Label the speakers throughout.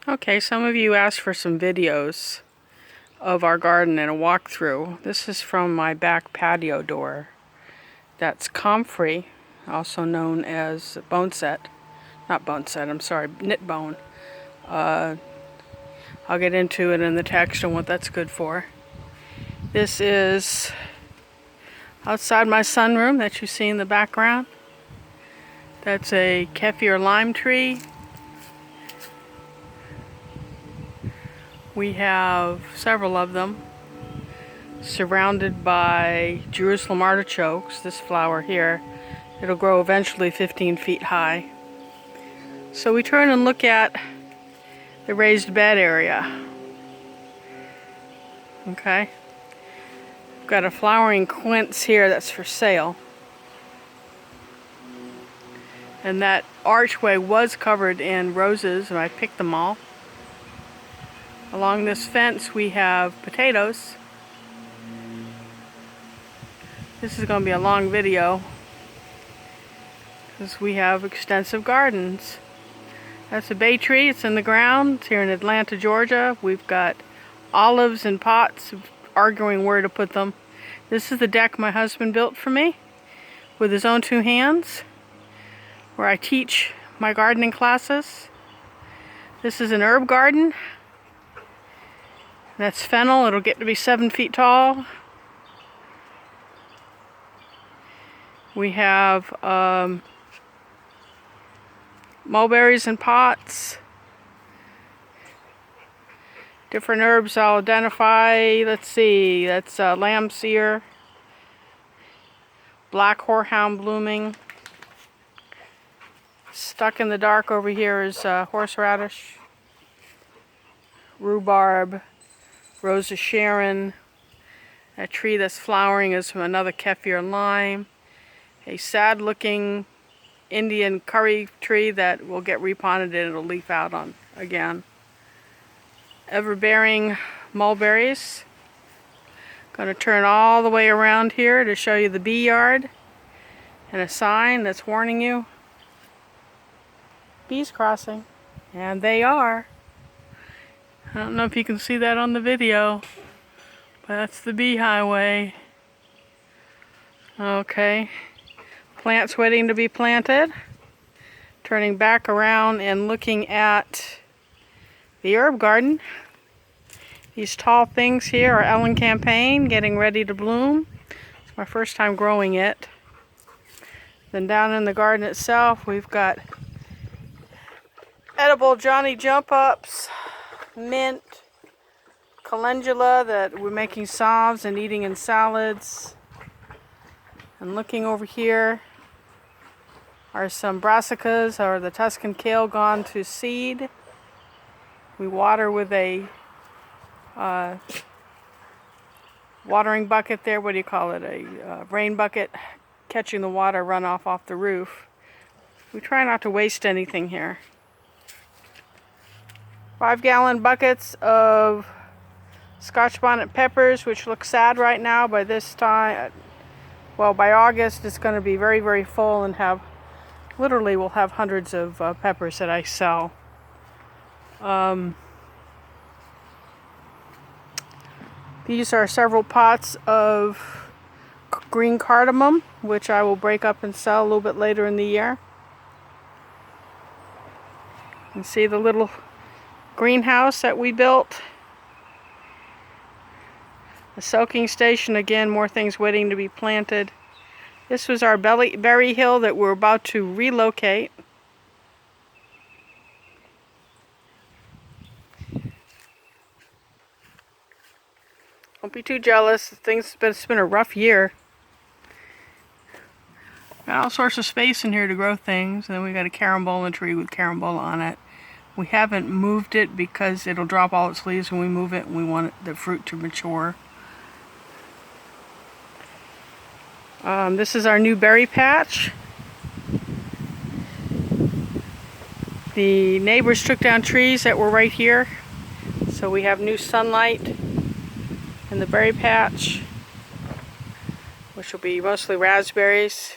Speaker 1: Okay, some of you asked for some videos of our garden and a walkthrough. This is from my back patio door. That's comfrey, also known as boneset. Not boneset, I'm sorry, knit bone. I'll get into it in the text on what that's good for. This is outside my sunroom that you see in the background. That's a Kaffir lime tree. We have several of them, surrounded by Jerusalem artichokes, this flower here. It'll grow eventually 15 feet high. So we turn and look at the raised bed area. Okay. We've got a flowering quince here that's for sale. And that archway was covered in roses, and I picked them all. Along this fence we have potatoes. This is going to be a long video because we have extensive gardens. That's a bay tree. It's in the ground. It's here in Atlanta, Georgia. We've got olives in pots, arguing where to put them. This is the deck my husband built for me with his own two hands, where I teach my gardening classes. This is an herb garden. That's fennel. It'll get to be 7 feet tall. We have mulberries in pots. Different herbs I'll identify. Let's see. That's lamb's ear. Black horehound blooming. Stuck in the dark over here is horseradish. Rhubarb. Rose of Sharon. A tree that's flowering is from another Kaffir lime. A sad looking Indian curry tree that will get repotted and it'll leaf out on again. Ever-bearing mulberries. Going to turn all the way around here to show you the bee yard and a sign that's warning you. Bees crossing. And they are. I don't know if you can see that on the video, but that's the bee highway. Okay. Plants waiting to be planted. Turning back around and looking at the herb garden. These tall things here are Ellen Campaign, getting ready to bloom. It's my first time growing it. Then down in the garden itself, we've got edible Johnny Jump Ups, mint, calendula that we're making salves and eating in salads. And looking over here are some brassicas, or the Tuscan kale gone to seed. We water with a watering bucket there. What do you call it? A rain bucket, catching the water runoff off the roof. We try not to waste anything here. 5-gallon buckets of Scotch bonnet peppers, which look sad right now. By this time, well, by August, it's going to be very, very full and have, literally, we'll have hundreds of peppers that I sell. These are several pots of green cardamom, which I will break up and sell a little bit later in the year. You can see the little greenhouse that we built. The soaking station, again, more things waiting to be planted. This was our berry hill that we're about to relocate. Don't be too jealous. It's been a rough year. Got all sorts of space in here to grow things. And then we got a carambola tree with carambola on it. We haven't moved it because it'll drop all its leaves when we move it, and we want the fruit to mature. This is our new berry patch. The neighbors took down trees that were right here, so we have new sunlight in the berry patch, which will be mostly raspberries.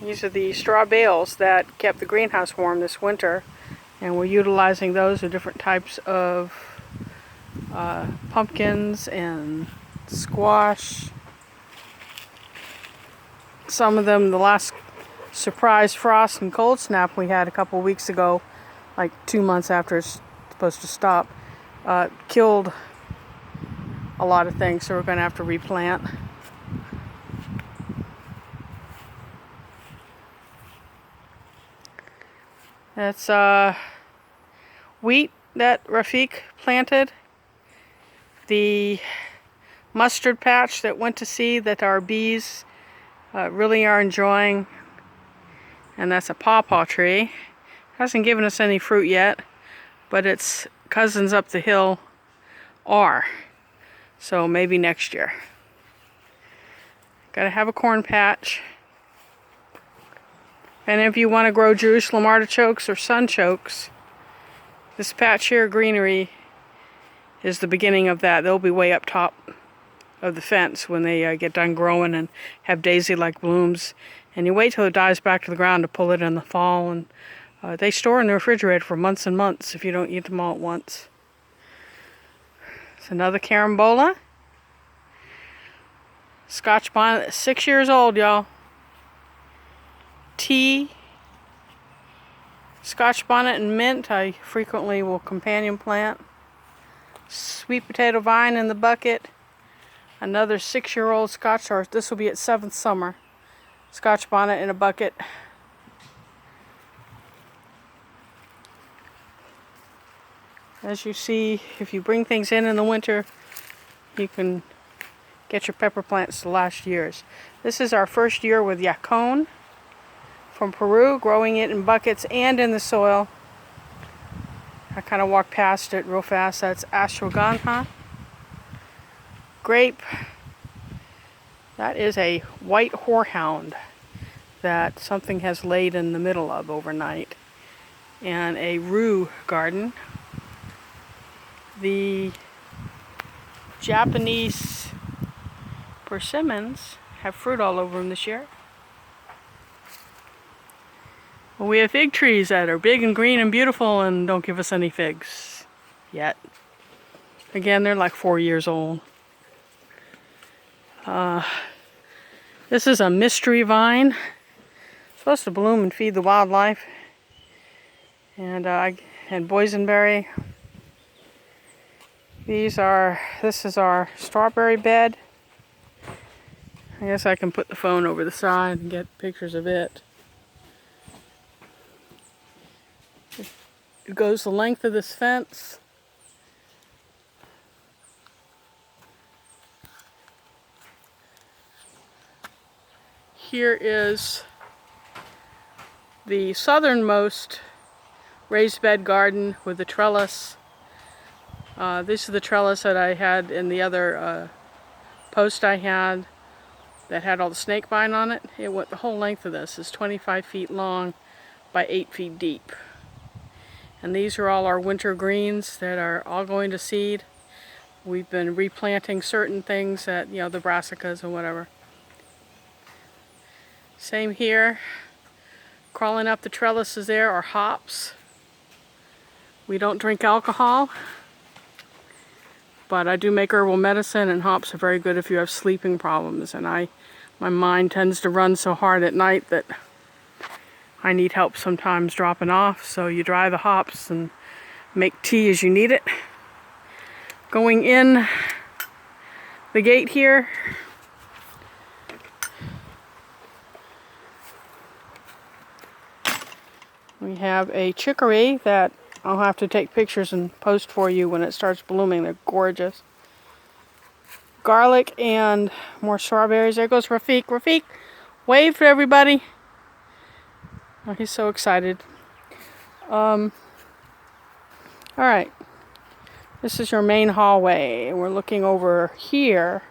Speaker 1: These are the straw bales that kept the greenhouse warm this winter, and we're utilizing those with different types of pumpkins and squash. Some of them, the last surprise frost and cold snap we had a couple weeks ago, like 2 months after it's supposed to stop, killed a lot of things, so we're going to have to replant. That's wheat that Rafiq planted. The mustard patch that went to seed that our bees really are enjoying. And that's a pawpaw tree. Hasn't given us any fruit yet, but its cousins up the hill are. So maybe next year. Gotta have a corn patch. And if you want to grow Jerusalem artichokes or sunchokes, this patch here, greenery, is the beginning of that. They'll be way up top of the fence when they get done growing and have daisy-like blooms. And you wait till it dies back to the ground to pull it in the fall. And they store in the refrigerator for months and months if you don't eat them all at once. It's another carambola. Scotch bonnet, 6 years old, y'all. Tea, Scotch bonnet and mint, I frequently will companion plant. Sweet potato vine in the bucket. Another 6-year-old Scotch, or this will be its 7th summer. Scotch bonnet in a bucket. As you see, if you bring things in the winter, you can get your pepper plants to last years. This is our first year with yacon from Peru, growing it in buckets and in the soil. I kind of walked past it real fast. That's ashwagandha. Grape. That is a white horehound that something has laid in the middle of overnight. And a rue garden. The Japanese persimmons have fruit all over them this year. Well, we have fig trees that are big and green and beautiful and don't give us any figs yet. Again, they're like 4 years old. This is a mystery vine. It's supposed to bloom and feed the wildlife. And boysenberry. This is our strawberry bed. I guess I can put the phone over the side and get pictures of it. It goes the length of this fence. Here is the southernmost raised bed garden with the trellis. This is the trellis that I had in the other post I had that had all the snake vine on it. It went the whole length of this. It's 25 feet long by 8 feet deep. And these are all our winter greens that are all going to seed. We've been replanting certain things that, the brassicas and whatever. Same here. Crawling up the trellises there are hops. We don't drink alcohol, but I do make herbal medicine, and hops are very good if you have sleeping problems. And my mind tends to run so hard at night that I need help sometimes dropping off, so you dry the hops and make tea as you need it. Going in the gate here, we have a chicory that I'll have to take pictures and post for you when it starts blooming. They're gorgeous. Garlic and more strawberries. There goes Rafiq. Rafiq, wave to everybody. Oh, he's so excited. Alright. This is your main hallway. We're looking over here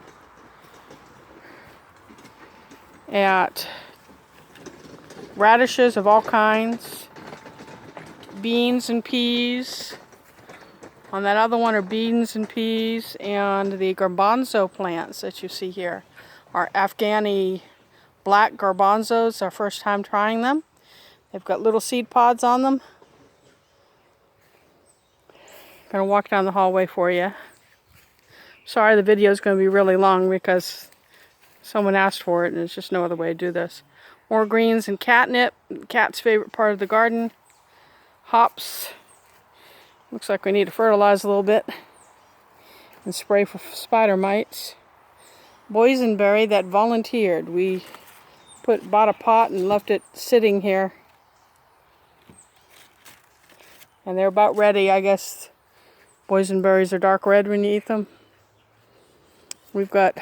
Speaker 1: at radishes of all kinds, beans and peas. On that other one are beans and peas, and the garbanzo plants that you see here are Afghani black garbanzos. Our first time trying them. They've got little seed pods on them. I'm going to walk down the hallway for you. Sorry the video is going to be really long because someone asked for it and there's just no other way to do this. More greens and catnip, cat's favorite part of the garden. Hops. Looks like we need to fertilize a little bit and spray for spider mites. Boysenberry that volunteered. We bought a pot and left it sitting here. And they're about ready. I guess boysenberries are dark red when you eat them. We've got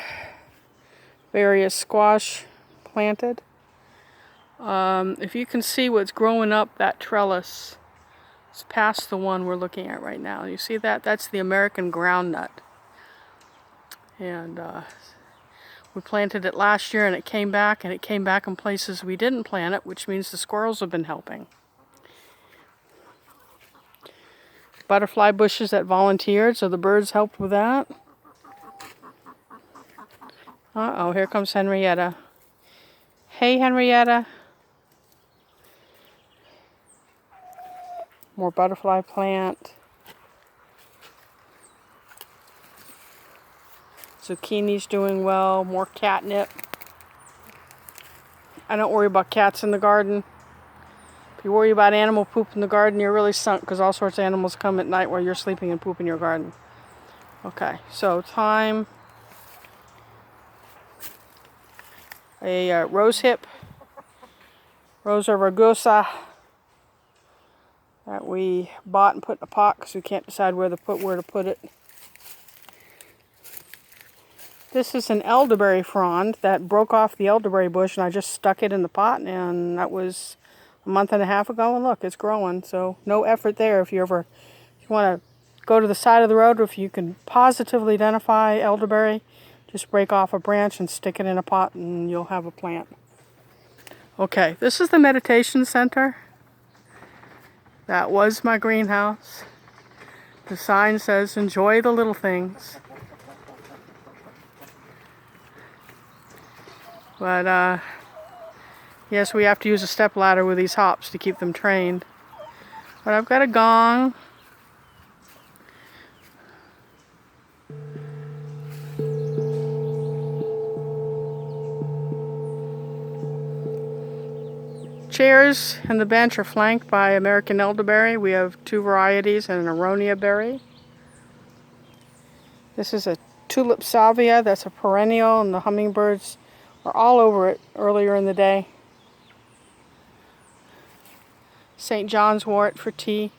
Speaker 1: various squash planted. If you can see what's growing up that trellis, it's past the one we're looking at right now. You see that? That's the American groundnut. And we planted it last year and it came back in places we didn't plant it, which means the squirrels have been helping. Butterfly bushes that volunteered, so the birds helped with that. Uh-oh, here comes Henrietta. Hey, Henrietta. More butterfly plant. Zucchini's doing well. More catnip. I don't worry about cats in the garden. If you worry about animal poop in the garden, you're really sunk because all sorts of animals come at night while you're sleeping and poop in your garden. Okay, so thyme. A rose hip. Rosa rugosa. That we bought and put in a pot because we can't decide where to put it. This is an elderberry frond that broke off the elderberry bush and I just stuck it in the pot, and that was a month and a half ago, and look, it's growing. So no effort there. If you want to go to the side of the road, if you can positively identify elderberry, just break off a branch and stick it in a pot and you'll have a plant. Okay, this is the meditation center. That was my greenhouse. The sign says, enjoy the little things. But, yes, we have to use a step ladder with these hops to keep them trained. But I've got a gong. Chairs and the bench are flanked by American elderberry. We have 2 varieties and an aronia berry. This is a tulip salvia that's a perennial, and the hummingbirds are all over it earlier in the day. St. John's wort for tea.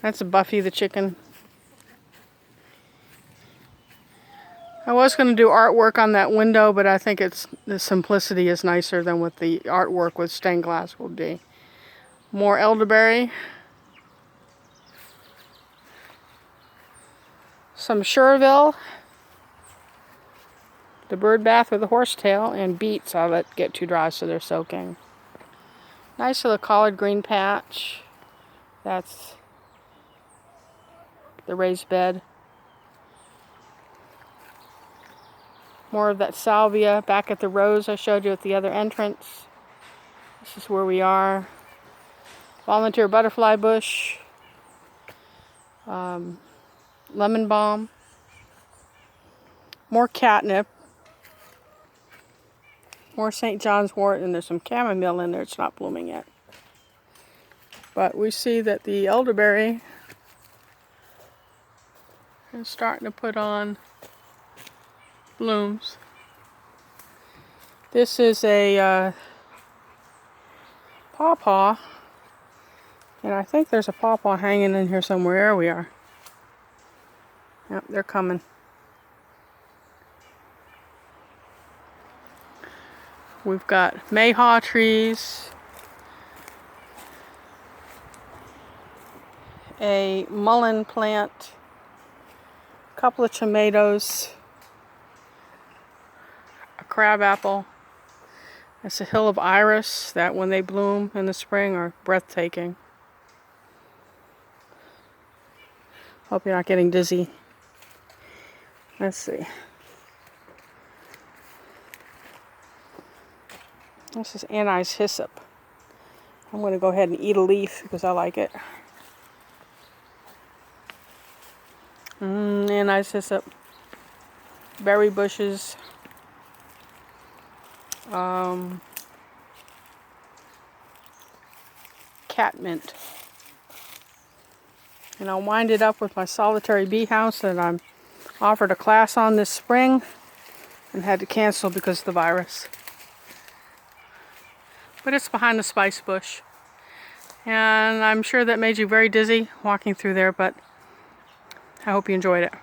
Speaker 1: That's a Buffy the chicken. I was going to do artwork on that window, but I think the simplicity is nicer than what the artwork with stained glass will be. More elderberry. Some Chervil. The bird bath with a horsetail, and beets I let get too dry so they're soaking. Nice little collard green patch. That's the raised bed. More of that salvia back at the rose I showed you at the other entrance. This is where we are. Volunteer butterfly bush. Lemon balm. More catnip. More St. John's wort, and there's some chamomile in there. It's not blooming yet. But we see that the elderberry is starting to put on blooms. This is a pawpaw, and I think there's a pawpaw hanging in here somewhere. There we are. Yep, they're coming. We've got mayhaw trees, a mullein plant, a couple of tomatoes, a crabapple. It's a hill of iris that when they bloom in the spring are breathtaking. Hope you're not getting dizzy. Let's see. This is anise hyssop. I'm going to go ahead and eat a leaf because I like it. Anise hyssop. Berry bushes. Catmint. And I'll wind it up with my solitary bee house that I'm offered a class on this spring and had to cancel because of the virus. But it's behind the spice bush. And I'm sure that made you very dizzy walking through there, but I hope you enjoyed it.